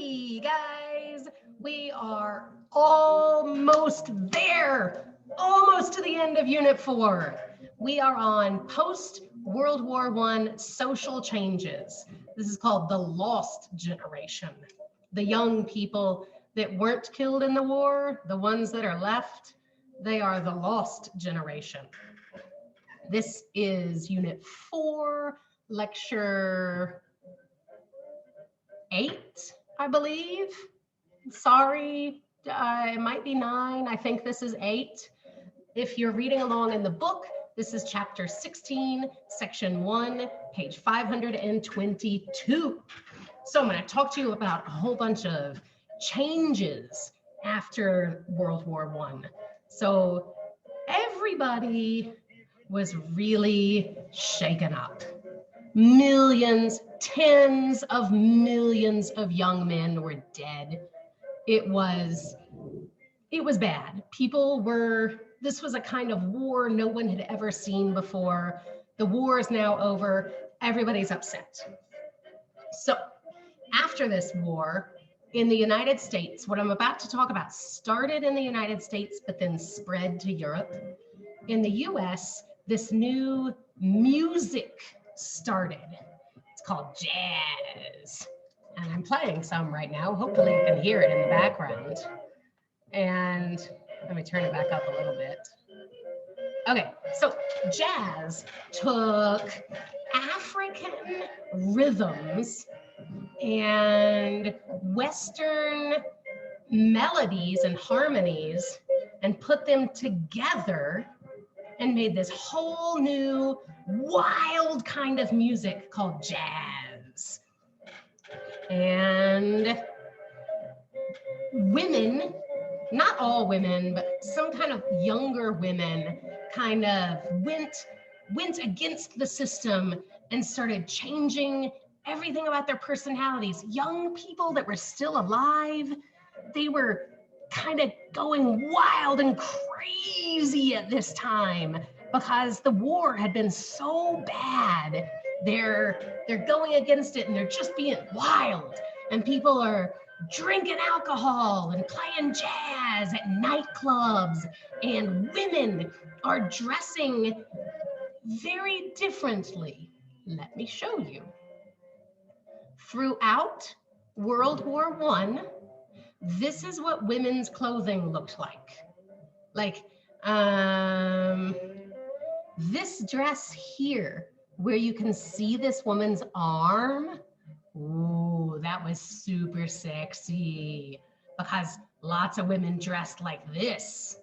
Hey guys, we are almost there, almost to the end of Unit 4. We are on post-World War I social changes. This is called the lost generation. The young people that weren't killed in the war, the ones that are left, they are the lost generation. This is Unit 4, Lecture 8, I believe. Sorry, it might be 9. I think this is 8. If you're reading along in the book, this is chapter 16, section 1, page 522. So I'm going to talk to you about a whole bunch of changes after World War I. So everybody was really shaken up. Millions, tens of millions of young men were dead. It was bad. This was a kind of war no one had ever seen before. The war is now over. Everybody's upset. So after this war, in the United States, what I'm about to talk about started in the United States, but then spread to Europe. In the US, this new music started. It's called jazz. And I'm playing some right now. Hopefully you can hear it in the background. And let me turn it back up a little bit. Okay, so jazz took African rhythms and Western melodies and harmonies and put them together and made this whole new wild kind of music called jazz. And women, not all women, but some kind of younger women kind of went against the system and started changing everything about their personalities. Young people that were still alive, they were kind of going wild and crazy at this time because the war had been so bad. They're going against it and they're just being wild. And people are drinking alcohol and playing jazz at nightclubs. And women are dressing very differently. Let me show you. Throughout World War I, this is what women's clothing looked like. Like this dress here, where you can see this woman's arm. Ooh, that was super sexy because lots of women dressed like this.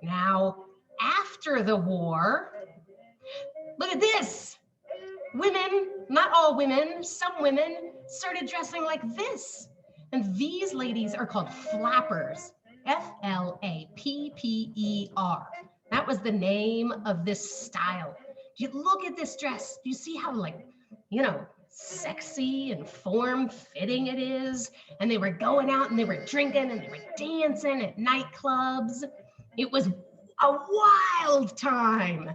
Now, after the war, look at this. Women, not all women, some women started dressing like this. And these ladies are called flappers, F-L-A-P-P-E-R. That was the name of this style. You look at this dress, do you see how sexy and form-fitting it is? And they were going out and they were drinking and they were dancing at nightclubs. It was a wild time.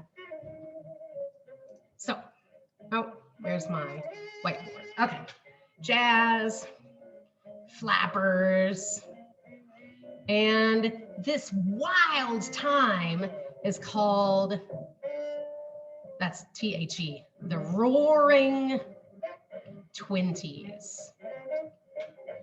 So, where's my whiteboard? Okay, jazz, flappers, and this wild time is called, that's T-H-E, the Roaring 20s.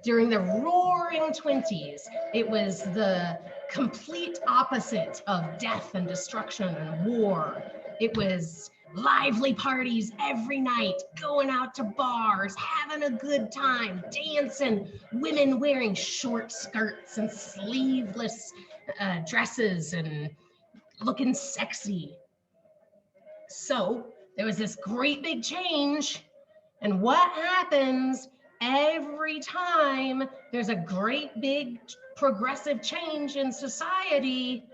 During the Roaring 20s, it was the complete opposite of death and destruction and war. It was lively parties every night, going out to bars, having a good time, dancing, women wearing short skirts and sleeveless dresses and looking sexy. So there was this great big change. And what happens every time there's a great big progressive change in society?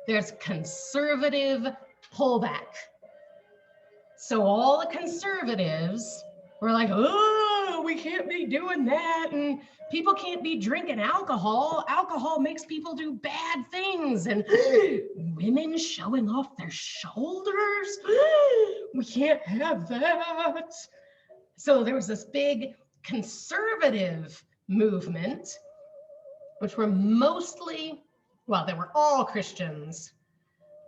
There's conservative pullback. So all the conservatives were like, oh, we can't be doing that. And people can't be drinking alcohol. Alcohol makes people do bad things. And women showing off their shoulders. We can't have that. So there was this big conservative movement, which were mostly, well, they were all Christians,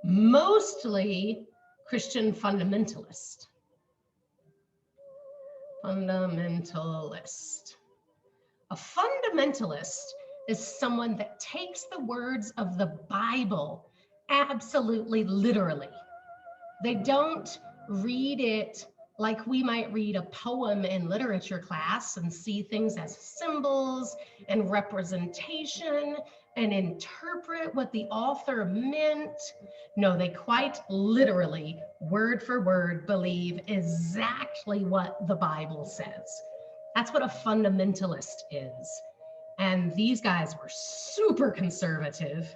mostly Christian fundamentalist. Fundamentalist. A fundamentalist is someone that takes the words of the Bible absolutely literally. They don't read it like we might read a poem in literature class and see things as symbols and representation and interpret what the author meant. No, they quite literally, word for word, believe exactly what the Bible says. That's what a fundamentalist is. And these guys were super conservative.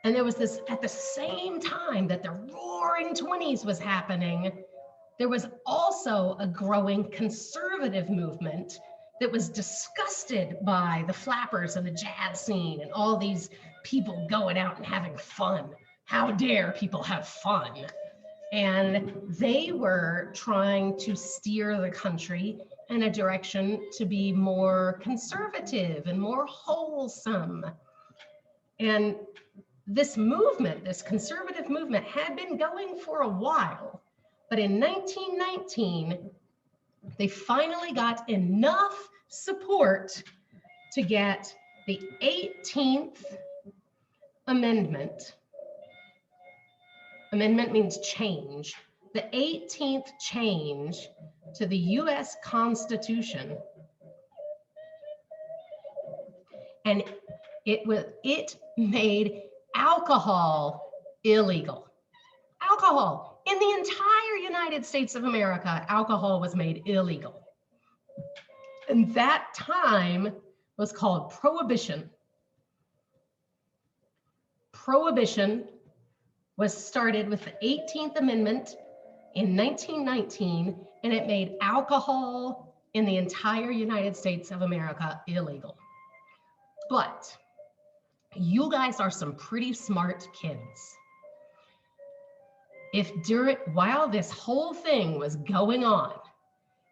And there was this, at the same time that the roaring 20s was happening, there was also a growing conservative movement that was disgusted by the flappers and the jazz scene and all these people going out and having fun. How dare people have fun? And they were trying to steer the country in a direction to be more conservative and more wholesome. And this movement, this conservative movement, had been going for a while, but in 1919, they finally got enough support to get the 18th Amendment. Amendment means change. The 18th change to the US Constitution. And it made alcohol illegal. Alcohol. In the entire United States of America, alcohol was made illegal. And that time was called Prohibition. Prohibition was started with the 18th Amendment in 1919, and it made alcohol in the entire United States of America illegal. But you guys are some pretty smart kids. If while this whole thing was going on,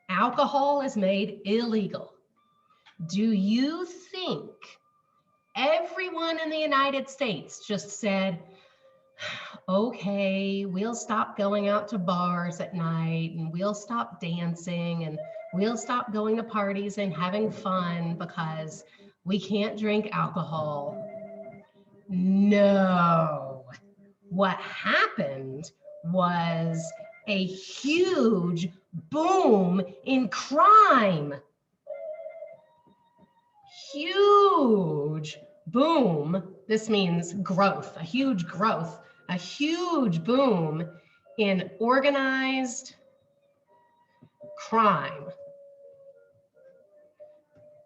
alcohol is made illegal, do you think everyone in the United States just said, okay, we'll stop going out to bars at night and we'll stop dancing and we'll stop going to parties and having fun because we can't drink alcohol? No. What happened was a huge boom in crime. Huge boom. This means growth, a huge boom in organized crime.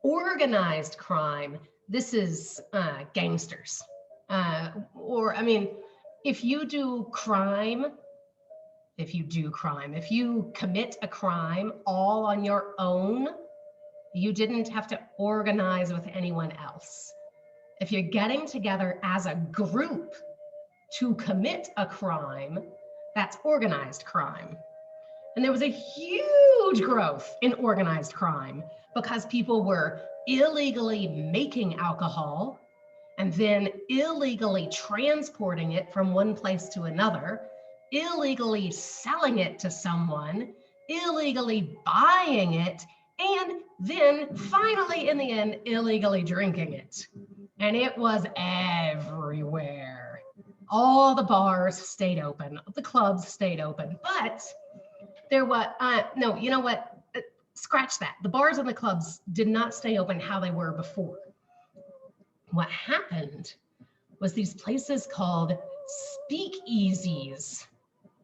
Organized crime, this is gangsters. If you commit a crime all on your own, you didn't have to organize with anyone else. If you're getting together as a group to commit a crime, that's organized crime. And there was a huge growth in organized crime because people were illegally making alcohol and then illegally transporting it from one place to another, illegally selling it to someone, illegally buying it, and then finally in the end, illegally drinking it. And it was everywhere. All the bars stayed open, the clubs stayed open, but there was, no, you know what? Scratch that. The bars and the clubs did not stay open how they were before. What happened was these places called speakeasies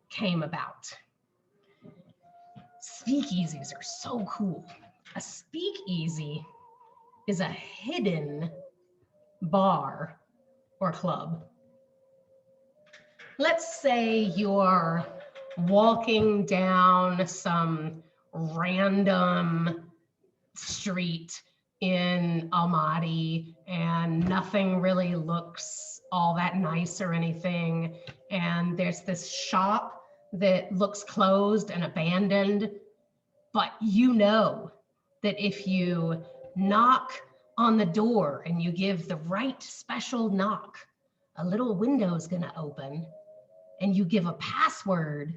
came about. Speakeasies are so cool. A speakeasy is a hidden bar or club. Let's say you're walking down some random street in Almaty and nothing really looks all that nice or anything. And there's this shop that looks closed and abandoned, but you know that if you knock on the door and you give the right special knock, a little window is going to open, and you give a password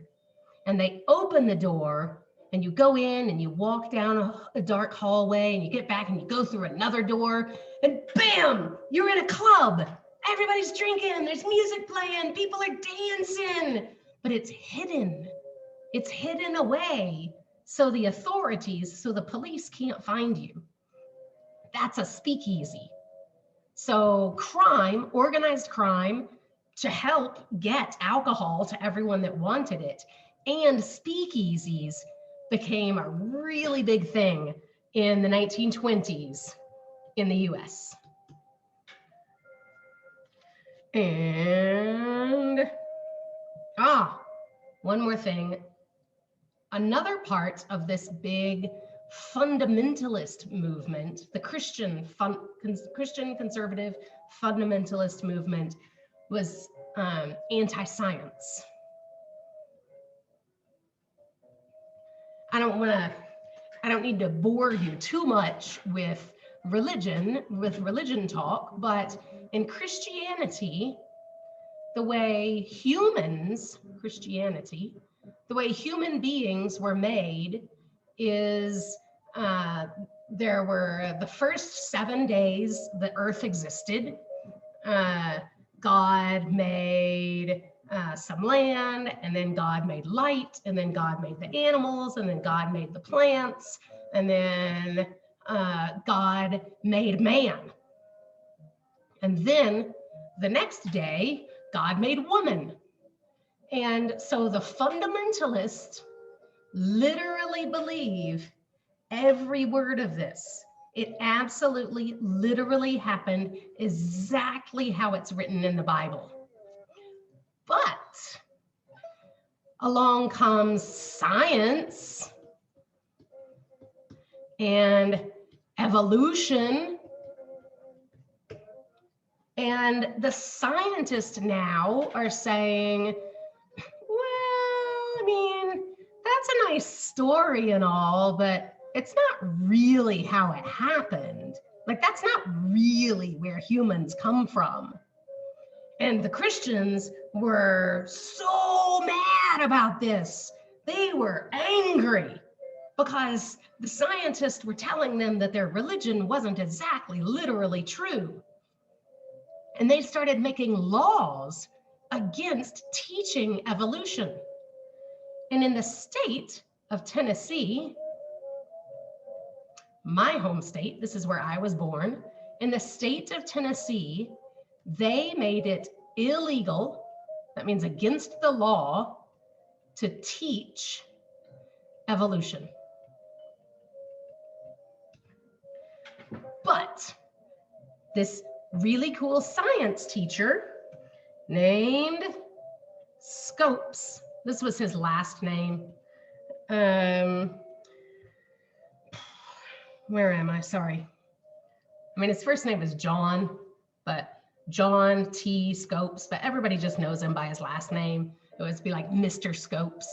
and they open the door, and you go in and you walk down a dark hallway and you get back and you go through another door, and bam, you're in a club. Everybody's drinking, there's music playing, people are dancing, but it's hidden. It's hidden away so the authorities, so the police can't find you. That's a speakeasy. So crime, organized crime, to help get alcohol to everyone that wanted it, and speakeasies became a really big thing in the 1920s in the US. And, one more thing. Another part of this big fundamentalist movement, the Christian conservative fundamentalist movement, was anti-science. I don't need to bore you too much with religion talk, but in Christianity, the way human beings were made is there were the first 7 days the earth existed. God made some land, and then God made light, and then God made the animals, and then God made the plants, and then God made man. And then the next day, God made woman. And so the fundamentalists literally believe every word of this. It absolutely, literally happened exactly how it's written in the Bible. But along comes science and evolution, and the scientists now are saying, well, I mean, that's a nice story and all, but it's not really how it happened. Like, that's not really where humans come from. And the Christians were so mad about this. They were angry because the scientists were telling them that their religion wasn't exactly literally true. And they started making laws against teaching evolution. And in the state of Tennessee, my home state, this is where I was born, in the state of Tennessee, they made it illegal, that means against the law, to teach evolution. But this really cool science teacher named Scopes, this was his last name. Where am I? Sorry. I mean, his first name is John, but John T. Scopes, but everybody just knows him by his last name. It would be like Mr. Scopes.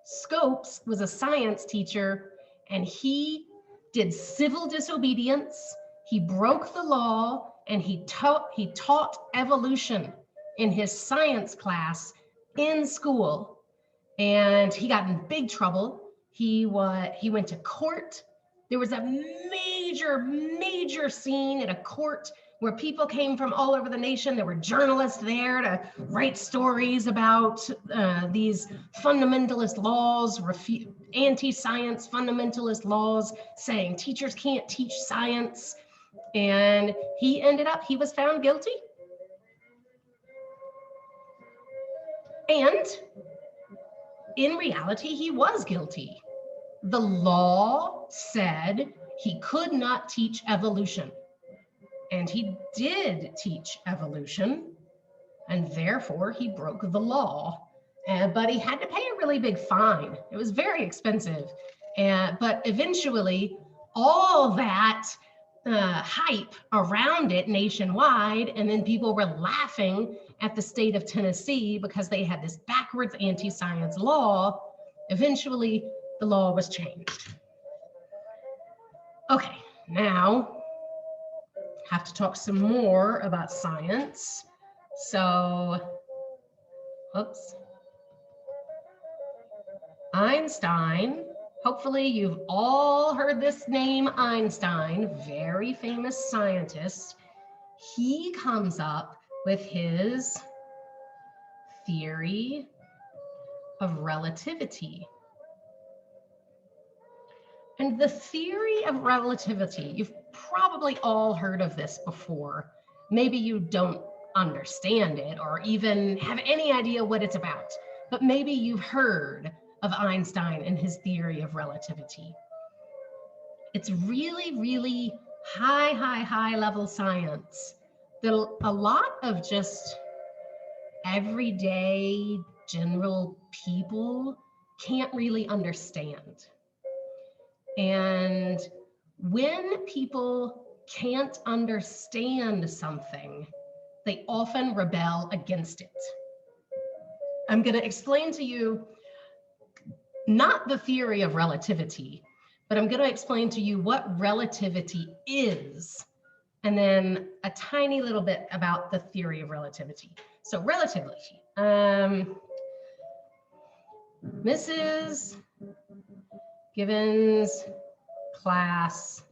Scopes was a science teacher, and he did civil disobedience. He broke the law, and he taught evolution in his science class in school, and he got in big trouble. He went to court. There was a major scene at a court where people came from all over the nation. There were journalists there to write stories about these fundamentalist laws, anti-science fundamentalist laws, saying teachers can't teach science. And he was found guilty. And in reality, he was guilty. The law said he could not teach evolution. And he did teach evolution, and therefore he broke the law. But he had to pay a really big fine. It was very expensive. But eventually, all that hype around it nationwide, and then people were laughing at the state of Tennessee because they had this backwards anti-science law. Eventually, the law was changed. Okay, now have to talk some more about science. So, oops. Einstein, hopefully you've all heard this name, Einstein, very famous scientist. He comes up with his theory of relativity. And the theory of relativity, you've probably all heard of this before. Maybe you don't understand it or even have any idea what it's about, but maybe you've heard of Einstein and his theory of relativity. It's really, really high level science that a lot of just everyday general people can't really understand. And when people can't understand something, they often rebel against it. I'm going to explain to you not the theory of relativity, but I'm going to explain to you what relativity is, and then a tiny little bit about the theory of relativity. So relativity. Mrs. Given's class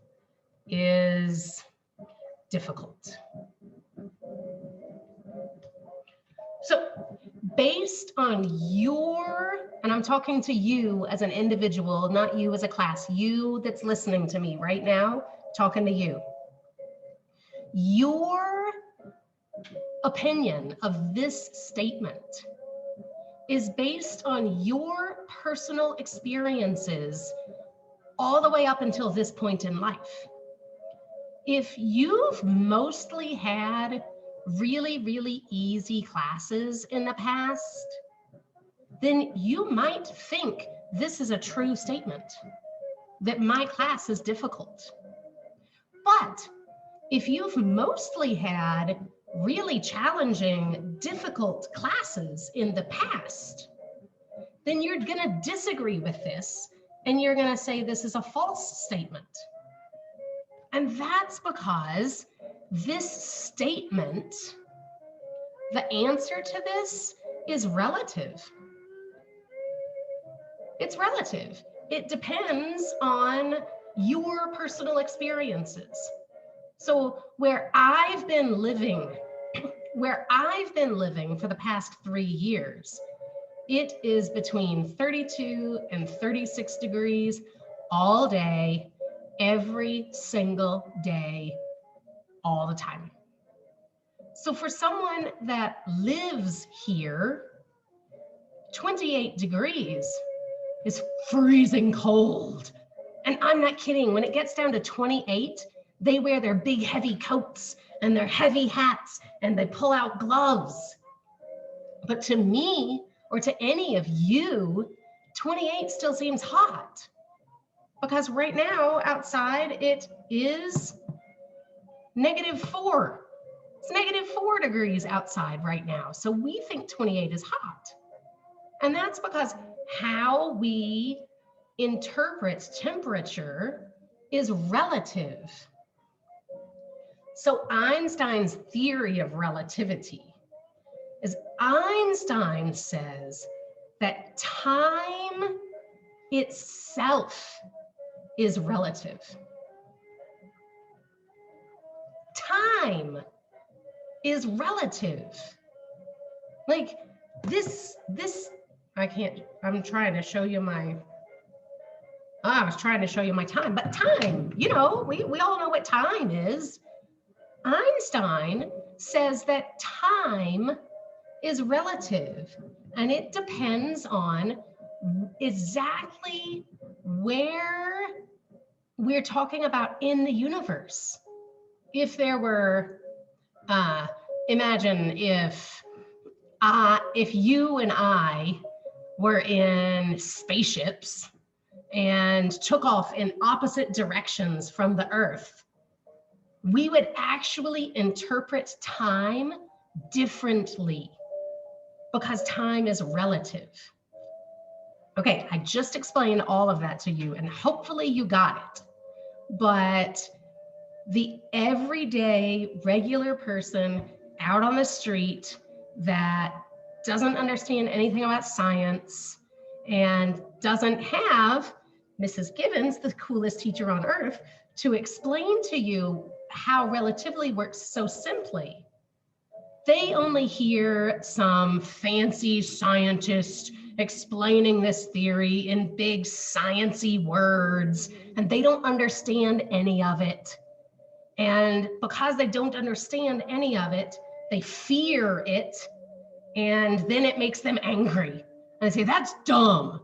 is difficult. So based on your, and I'm talking to you as an individual, not you as a class, you that's listening to me right now, talking to you. Your opinion of this statement is based on your personal experiences all the way up until this point in life. If you've mostly had really easy classes in the past, then you might think this is a true statement, that my class is difficult. But if you've mostly had really challenging, difficult classes in the past, then you're gonna disagree with this and you're gonna say this is a false statement. And that's because this statement, the answer to this is relative. It's relative. It depends on your personal experiences. So where I've been living for the past 3 years, it is between 32 and 36 degrees all day, every single day, all the time. So for someone that lives here, 28 degrees is freezing cold. And I'm not kidding, when it gets down to 28, they wear their big heavy coats and their heavy hats and they pull out gloves. But to me, or to any of you, 28 still seems hot. Because right now outside it is -4. It's -4 degrees outside right now. So we think 28 is hot. And that's because how we interpret temperature is relative. So Einstein's theory of relativity is Einstein says that time itself is relative. Time is relative. Like this, I'm trying to show you my, I was trying to show you my time, but time, you know, we all know what time is. Einstein says that time is relative and it depends on exactly where we're talking about in the universe. If there were, imagine if you and I were in spaceships and took off in opposite directions from the Earth, we would actually interpret time differently because time is relative. Okay, I just explained all of that to you and hopefully you got it. but the everyday regular person out on the street that doesn't understand anything about science and doesn't have Mrs. Gibbons, the coolest teacher on earth, to explain to you how relativity works so simply. They only hear some fancy scientist explaining this theory in big sciencey words, and they don't understand any of it. And because they don't understand any of it, they fear it, and then it makes them angry. And they say, that's dumb.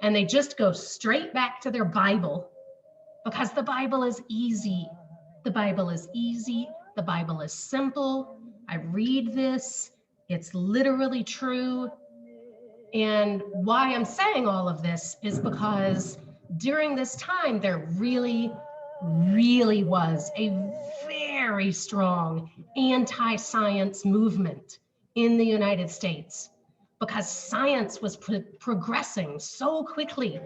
And they just go straight back to their Bible, because the Bible is easy. The Bible is easy. The Bible is simple. I read this. It's literally true. And why I'm saying all of this is because during this time, there really was a very strong anti-science movement in the United States, because science was progressing so quickly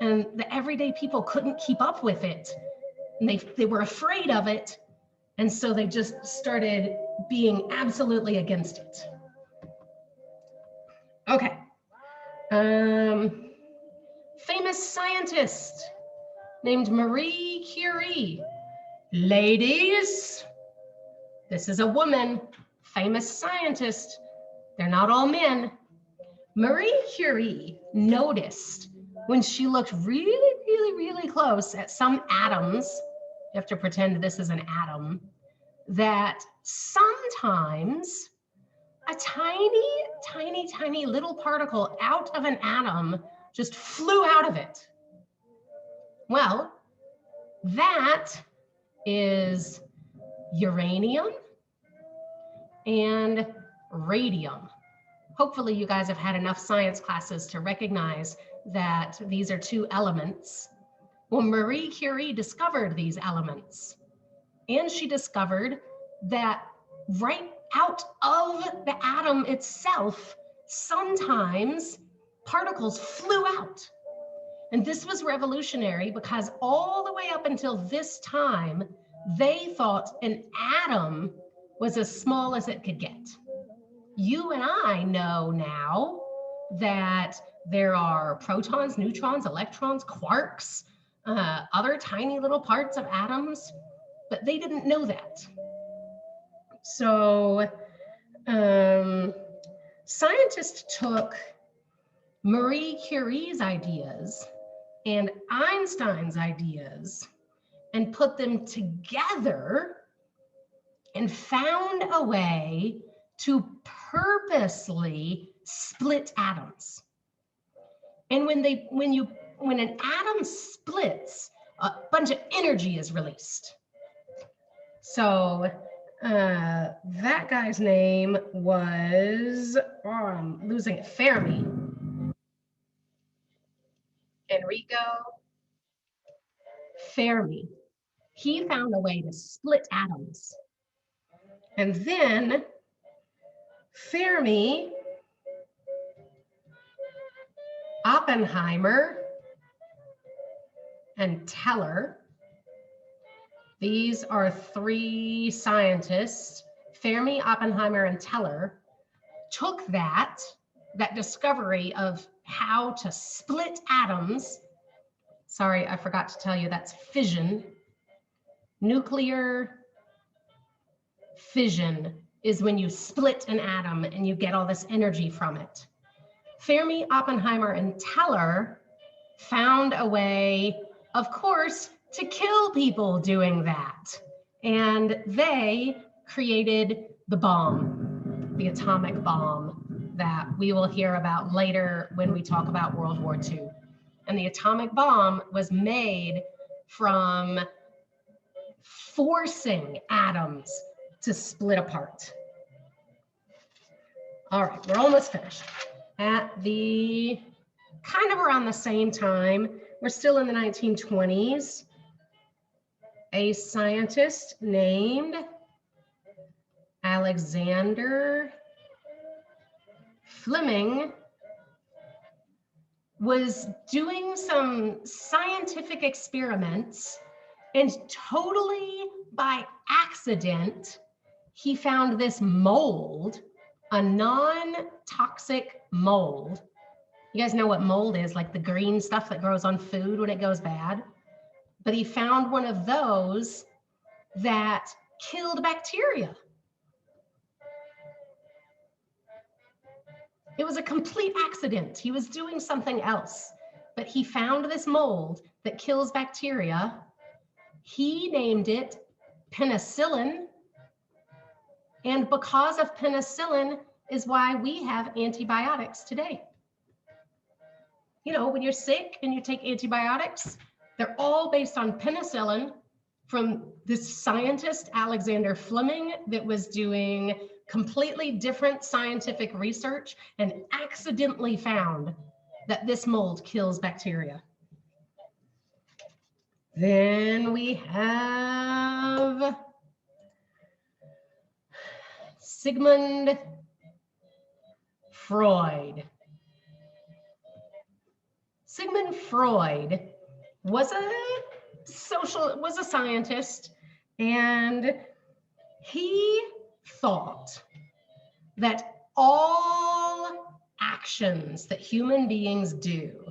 and the everyday people couldn't keep up with it. And they were afraid of it. And so they just started being absolutely against it. Okay. Famous scientist named Marie Curie. Ladies, this is a woman, famous scientist. They're not all men. Marie Curie noticed when she looked really close at some atoms, you have to pretend this is an atom, that sometimes a tiny little particle out of an atom just flew out of it. Well, that is uranium and radium. Hopefully you guys have had enough science classes to recognize that these are two elements. Well, Marie Curie discovered these elements, and she discovered that right out of the atom itself, sometimes particles flew out. And this was revolutionary because all the way up until this time, they thought an atom was as small as it could get. You and I know now that there are protons, neutrons, electrons, quarks, other tiny little parts of atoms, but they didn't know that. So scientists took Marie Curie's ideas and Einstein's ideas and put them together and found a way to purposely split atoms. And when an atom splits, a bunch of energy is released. So that guy's name was, I'm losing it, Fermi. Enrico Fermi. He found a way to split atoms. And then Fermi, Oppenheimer, and Teller, these are three scientists, Fermi, Oppenheimer, and Teller, took that discovery of how to split atoms. Sorry, I forgot to tell you, that's fission. Nuclear fission is when you split an atom and you get all this energy from it. Fermi, Oppenheimer, and Teller found a way, of course, to kill people doing that. And they created the bomb, the atomic bomb that we will hear about later when we talk about World War II. And the atomic bomb was made from forcing atoms to split apart. All right, we're almost finished. At the kind of around the same time, we're still in the 1920s, a scientist named Alexander Fleming was doing some scientific experiments And totally by accident, he found this mold, a non-toxic mold. You guys know what mold is, like the green stuff that grows on food when it goes bad. But he found one of those that killed bacteria. It was a complete accident. He was doing something else, but he found this mold that kills bacteria. He named it penicillin. And because of penicillin is why we have antibiotics today. You know, when you're sick and you take antibiotics, they're all based on penicillin from this scientist, Alexander Fleming, that was doing completely different scientific research and accidentally found that this mold kills bacteria. Then we have Sigmund Freud. Sigmund Freud was a scientist, and he thought that all actions that human beings do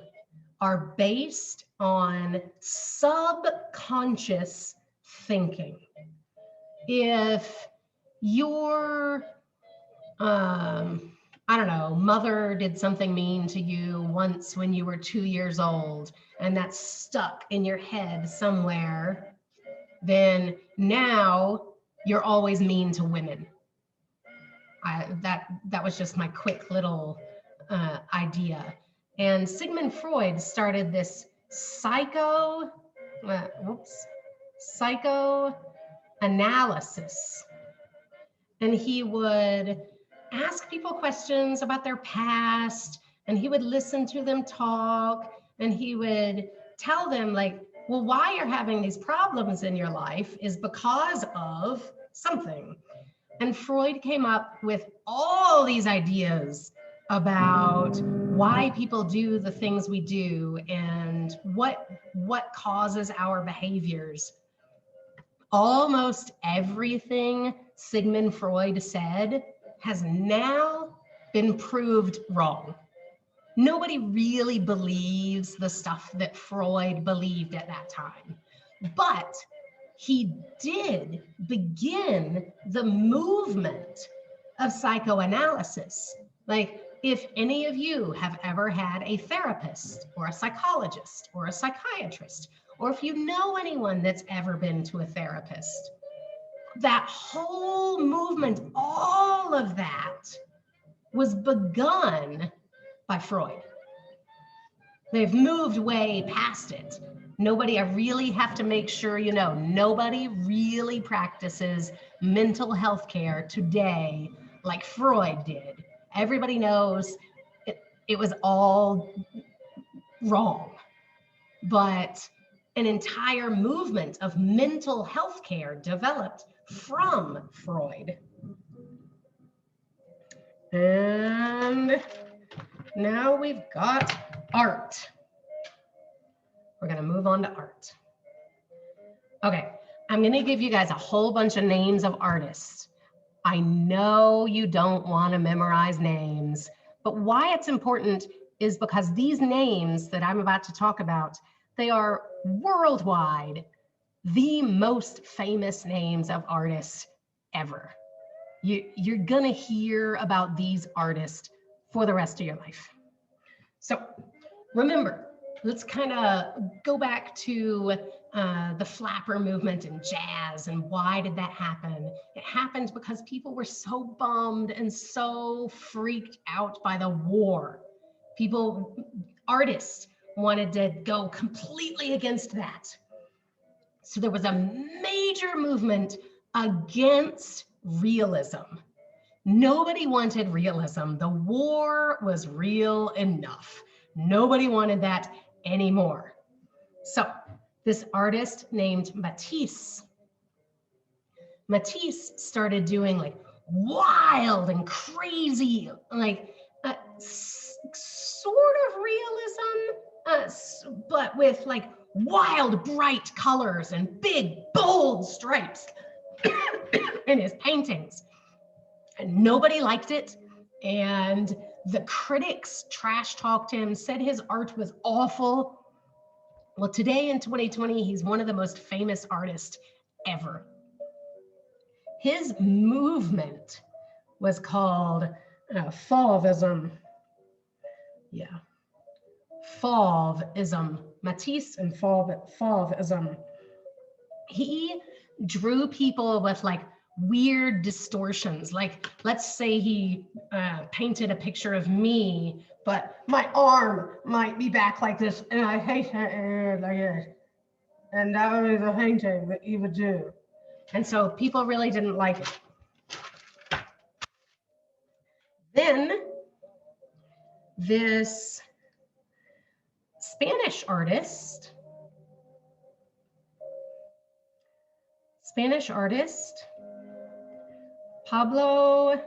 are based on subconscious thinking. If your, I don't know, mother did something mean to you once when you were 2 years old, and that's stuck in your head somewhere, then now you're always mean to women. That was just my quick little idea. And Sigmund Freud started this psychoanalysis. And he would ask people questions about their past, and he would listen to them talk, and he would tell them, like, well, why you're having these problems in your life is because of something. And Freud came up with all these ideas about why people do the things we do and what causes our behaviors. Almost everything Sigmund Freud said has now been proved wrong. Nobody really believes the stuff that Freud believed at that time, but he did begin the movement of psychoanalysis. Like, if any of you have ever had a therapist or a psychologist or a psychiatrist, or if you know anyone that's ever been to a therapist, that whole movement, all of that was begun by Freud. They've moved way past it. Nobody, I really have to make sure you know, nobody really practices mental health care today like Freud did. Everybody knows it was all wrong. But an entire movement of mental health care developed from Freud. And now we've got art. We're gonna move on to art. Okay, I'm gonna give you guys a whole bunch of names of artists. I know you don't wanna memorize names, but why it's important is because these names that I'm about to talk about, they are worldwide the most famous names of artists ever. You're gonna hear about these artists for the rest of your life. So remember, let's kind of go back to the flapper movement in jazz and why did that happen? It happened because people were so bummed and so freaked out by the war. Artists wanted to go completely against that. So there was a major movement against realism. Nobody wanted realism. The war was real enough. Nobody wanted that anymore. So this artist named Matisse started doing like wild and crazy, like sort of realism, but with like wild, bright colors and big, bold stripes in his paintings. And nobody liked it. And the critics trash talked him, said his art was awful. Well, today in 2020, he's one of the most famous artists ever. His movement was called Fauvism. Yeah, Fauvism. Matisse and Fauvism. He drew people with like weird distortions. Like, let's say he painted a picture of me, but my arm might be back like this, and I hate it like this. And that was the painting that he would do. And so people really didn't like it. Then this Spanish artist, Pablo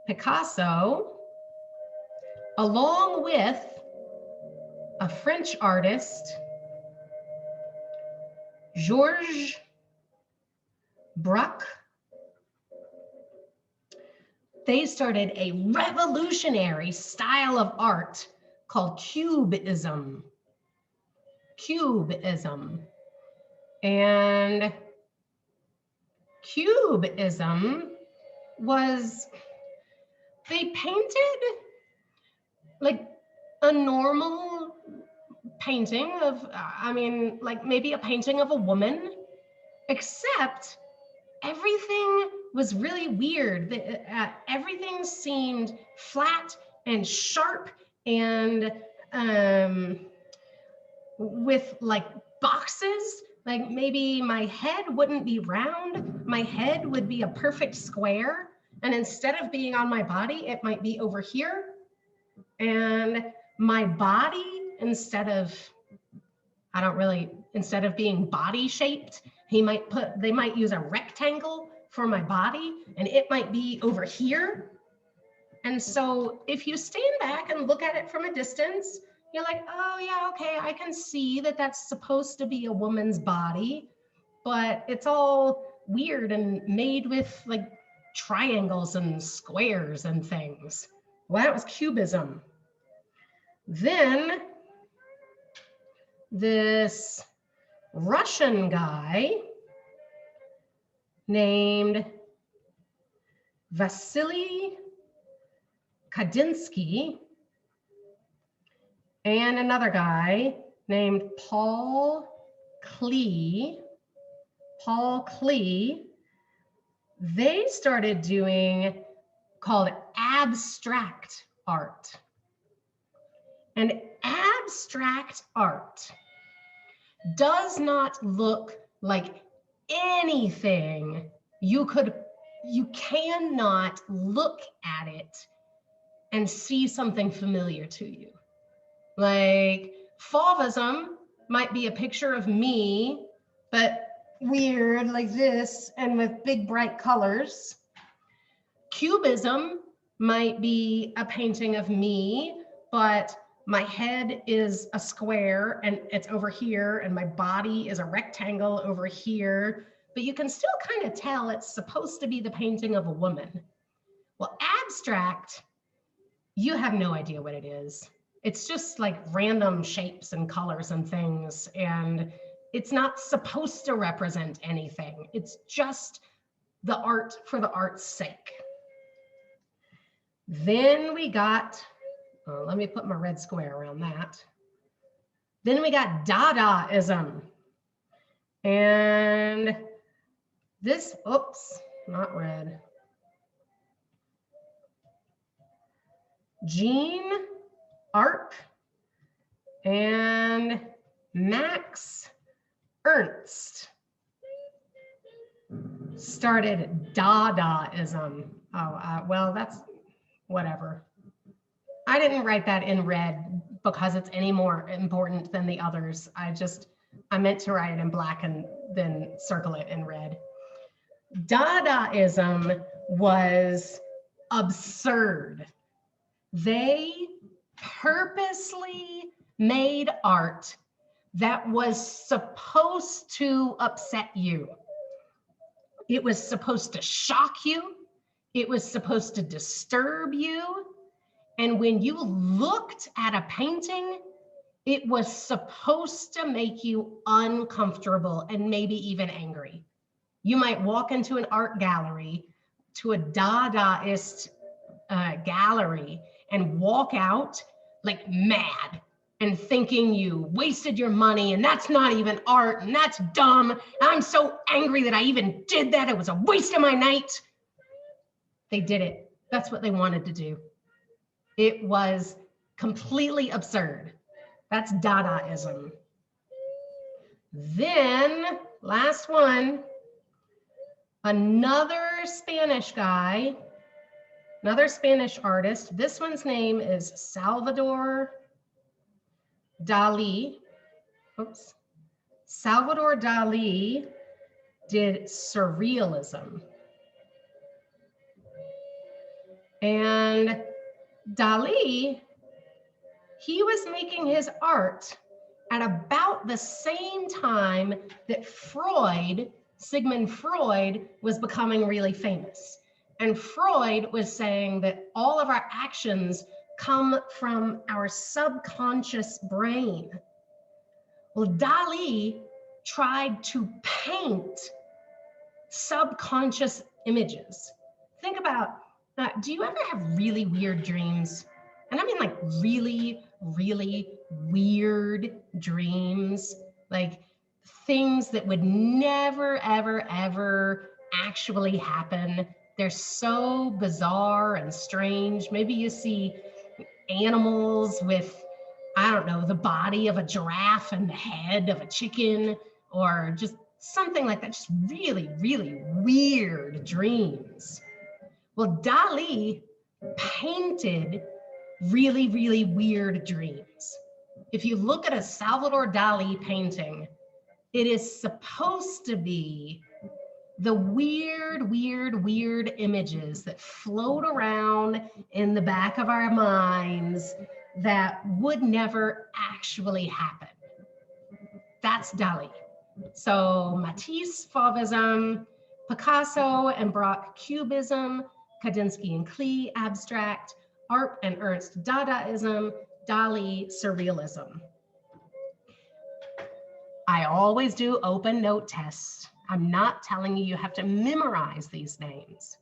Picasso, along with a French artist, Georges Braque, they started a revolutionary style of art called Cubism. And Cubism was, they painted like a normal painting of, like maybe a painting of a woman, except everything was really weird. Everything seemed flat and sharp and with like boxes. Like maybe my head wouldn't be round, my head would be a perfect square. And instead of being on my body, it might be over here. And my body, instead of being body shaped, they might use a rectangle for my body, and it might be over here. And so if you stand back and look at it from a distance, you're like, oh yeah, okay, I can see that that's supposed to be a woman's body, but it's all weird and made with like triangles and squares and things. Well, that was Cubism. Then this Russian guy named Vasily Kandinsky and another guy named Paul Klee, they started doing called abstract art. And abstract art does not look like anything you cannot look at it and see something familiar to you. Like Fauvism might be a picture of me, but weird like this and with big bright colors. Cubism might be a painting of me, but my head is a square and it's over here, and my body is a rectangle over here, but you can still kind of tell it's supposed to be the painting of a woman. Well, abstract, you have no idea what it is. It's just like random shapes and colors and things, and it's not supposed to represent anything. It's just the art for the art's sake. Then we got, let me put my red square around that. Then we got Dadaism. And this, oops, not red. Jean Arc and Max Ernst started Dadaism. Well, that's whatever. I didn't write that in red because it's any more important than the others. I meant to write it in black and then circle it in red. Dadaism was absurd. They purposely made art that was supposed to upset you. It was supposed to shock you. It was supposed to disturb you. And when you looked at a painting, it was supposed to make you uncomfortable and maybe even angry. You might walk into an art gallery, to a Dadaist gallery, and walk out like mad and thinking you wasted your money and that's not even art and that's dumb. And I'm so angry that I even did that. It was a waste of my night. They did it. That's what they wanted to do. It was completely absurd. That's Dadaism. Then, last one, another Spanish guy, another Spanish artist. This one's name is Salvador Dali. Oops. Salvador Dali did surrealism. And Dali, he was making his art at about the same time that Freud, Sigmund Freud, was becoming really famous. And Freud was saying that all of our actions come from our subconscious brain. Well, Dali tried to paint subconscious images. Think about, do you ever have really weird dreams? And I mean like really, really weird dreams, like things that would never, ever, ever actually happen. They're so bizarre and strange. Maybe you see animals with, I don't know, the body of a giraffe and the head of a chicken, or just something like that, just really, really weird dreams. Well, Dali painted really, really weird dreams. If you look at a Salvador Dali painting, it is supposed to be the weird, weird, weird images that float around in the back of our minds that would never actually happen. That's Dali. So Matisse, Fauvism, Picasso and Braque, Cubism, Kandinsky and Klee, abstract, Art and Ernst, Dadaism, Dali, Surrealism. I always do open note tests. I'm not telling you you have to memorize these names.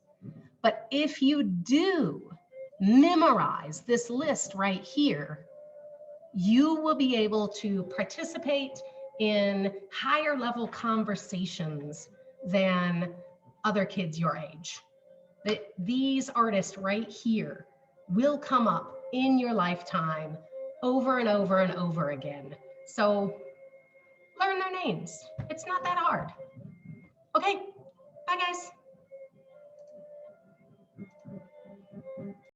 But if you do memorize this list right here, you will be able to participate in higher level conversations than other kids your age. These artists right here will come up in your lifetime over and over and over again. So learn their names. It's not that hard. Okay, bye guys.